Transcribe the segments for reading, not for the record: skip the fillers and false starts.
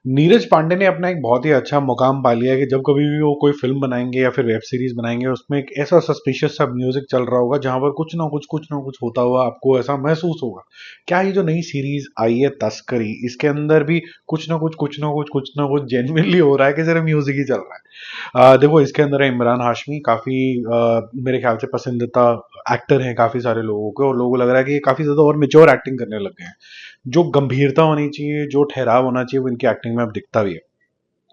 नीरज पांडे ने अपना एक बहुत ही अच्छा मुकाम पा लिया है कि जब कभी भी वो कोई फिल्म बनाएंगे या फिर वेब सीरीज बनाएंगे, उसमें एक ऐसा सस्पिशियस सा म्यूजिक चल रहा होगा जहां पर कुछ ना कुछ होता हुआ आपको ऐसा महसूस होगा। क्या ये जो नई सीरीज आई है तस्करी, इसके अंदर भी कुछ ना कुछ जेन्युइनली हो रहा है कि सिर्फ म्यूजिक ही चल रहा है। देखो, इसके अंदर है इमरान हाशमी, काफी मेरे ख्याल से पसंदीदा एक्टर हैं काफी सारे लोगों को, और लोगों को लग रहा है कि ये काफी ज्यादा और मेच्योर एक्टिंग करने लग गए हैं। जो गंभीरता होनी चाहिए, जो ठहराव होना चाहिए, वो इनकी एक्टिंग में अब दिखता भी है।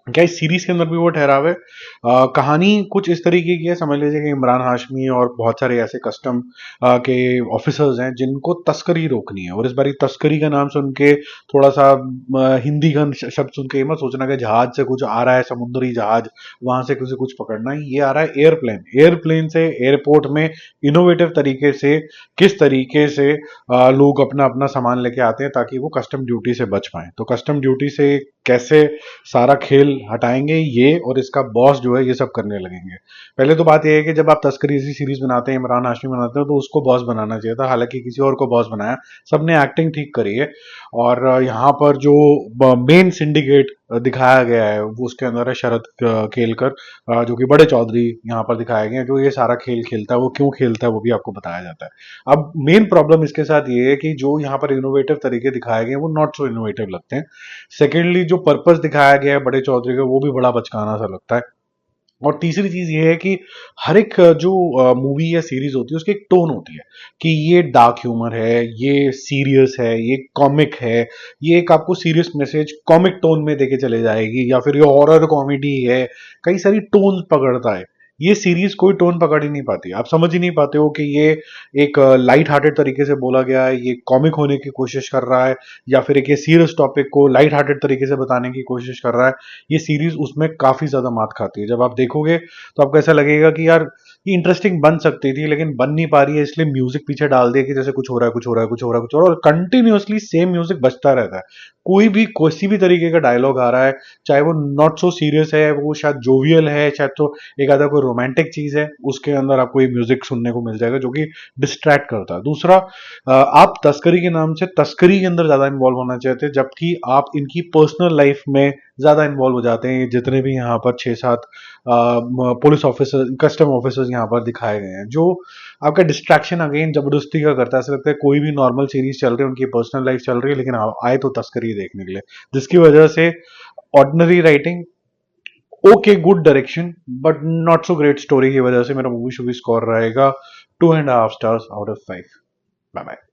क्या इस सीरीज के अंदर भी वो ठहराव है? कहानी कुछ इस तरीके की है, समझ लीजिए कि इमरान हाशमी और बहुत सारे ऐसे कस्टम के ऑफिसर्स हैं जिनको तस्करी रोकनी है, और इस बारी तस्करी का नाम सुन के थोड़ा सा हिंदी का शब्द सुन के ये मत सोचना कि जहाज से कुछ आ रहा है, समुद्री जहाज, वहां से किसी कुछ पकड़ना है। ये आ रहा है एयरप्लेन, एयरप्लेन से एयरपोर्ट में इनोवेटिव तरीके से किस तरीके से लोग अपना अपना सामान लेके आते हैं ताकि वो कस्टम ड्यूटी से बच पाए। तो कस्टम ड्यूटी से कैसे सारा खेल हटाएंगे ये, और इसका बॉस जो है ये सब करने लगेंगे। पहले तो बात यह है कि जब आप तस्करी जैसी सीरीज बनाते हैं, इमरान हाशमी बनाते हो, तो उसको बॉस बनाना चाहिए था, हालांकि किसी और को बॉस बनाया। सबने एक्टिंग ठीक करी है। और यहाँ पर जो मेन सिंडिकेट दिखाया गया है वो उसके अंदर है शरद केलकर, जो कि बड़े चौधरी यहाँ पर दिखाए गए हैं। जो ये सारा खेल खेलता है, वो क्यों खेलता है वो भी आपको बताया जाता है। अब मेन प्रॉब्लम इसके साथ ये है कि जो यहाँ पर इनोवेटिव तरीके दिखाए गए हैं वो नॉट सो इनोवेटिव लगते हैं। सेकेंडली, जो पर्पस दिखाया गया है बड़े चौधरी का, वो भी बड़ा बचकाना सा लगता है। और तीसरी चीज ये है कि हर एक जो मूवी या सीरीज होती है उसकी एक टोन होती है कि ये डार्क ह्यूमर है, ये सीरियस है, ये कॉमिक है, ये एक आपको सीरियस मैसेज कॉमिक टोन में देके चले जाएगी, या फिर ये हॉरर कॉमेडी है। कई सारी टोन पकड़ता है। ये सीरीज कोई टोन पकड़ ही नहीं पाती, आप समझ ही नहीं पाते हो कि ये एक लाइट हार्टेड तरीके से बोला गया है, ये कॉमिक होने की कोशिश कर रहा है, या फिर एक ये सीरियस टॉपिक को लाइट हार्टेड तरीके से बताने की कोशिश कर रहा है। ये सीरीज उसमें काफी ज्यादा मात खाती है। जब आप देखोगे तो आपको ऐसा लगेगा कि यार ये इंटरेस्टिंग बन सकती थी लेकिन बन नहीं पा रही है, इसलिए म्यूजिक पीछे डाल दिया कि जैसे कुछ हो रहा है, कुछ हो रहा है, कुछ हो रहा है, कुछ हो रहा है, और कंटिन्यूअसली सेम म्यूजिक बजता रहता है। कोई भी किसी भी तरीके का डायलॉग आ रहा है, चाहे वो नॉट सो सीरियस है, वो शायद जोवियल है, शायद तो एक आधा कोई रोमांटिक चीज है, उसके अंदर आपको ये म्यूजिक सुनने को मिल जाएगा जो कि डिस्ट्रैक्ट करता है। दूसरा, आप तस्करी के नाम से तस्करी के अंदर ज्यादा इन्वॉल्व होना चाहते हैं, जबकि आप इनकी पर्सनल लाइफ में ज्यादा इन्वॉल्व हो जाते हैं। जितने भी यहाँ पर 6-7 पुलिस ऑफिसर, कस्टम ऑफिसर्स यहाँ पर दिखाए गए हैं, जो आपका डिस्ट्रैक्शन अगेन जबरदस्ती का करता है। ऐसा लगता है कोई भी नॉर्मल सीरीज चल रही है, उनकी पर्सनल लाइफ चल रही है, लेकिन आए तो तस्करी देखने के लिए, जिसकी वजह से ordinary writing, okay good direction, but not so great story की वजह से मेरा मूवी शूवी स्कोर रहेगा 2.5 stars out of 5। Bye bye.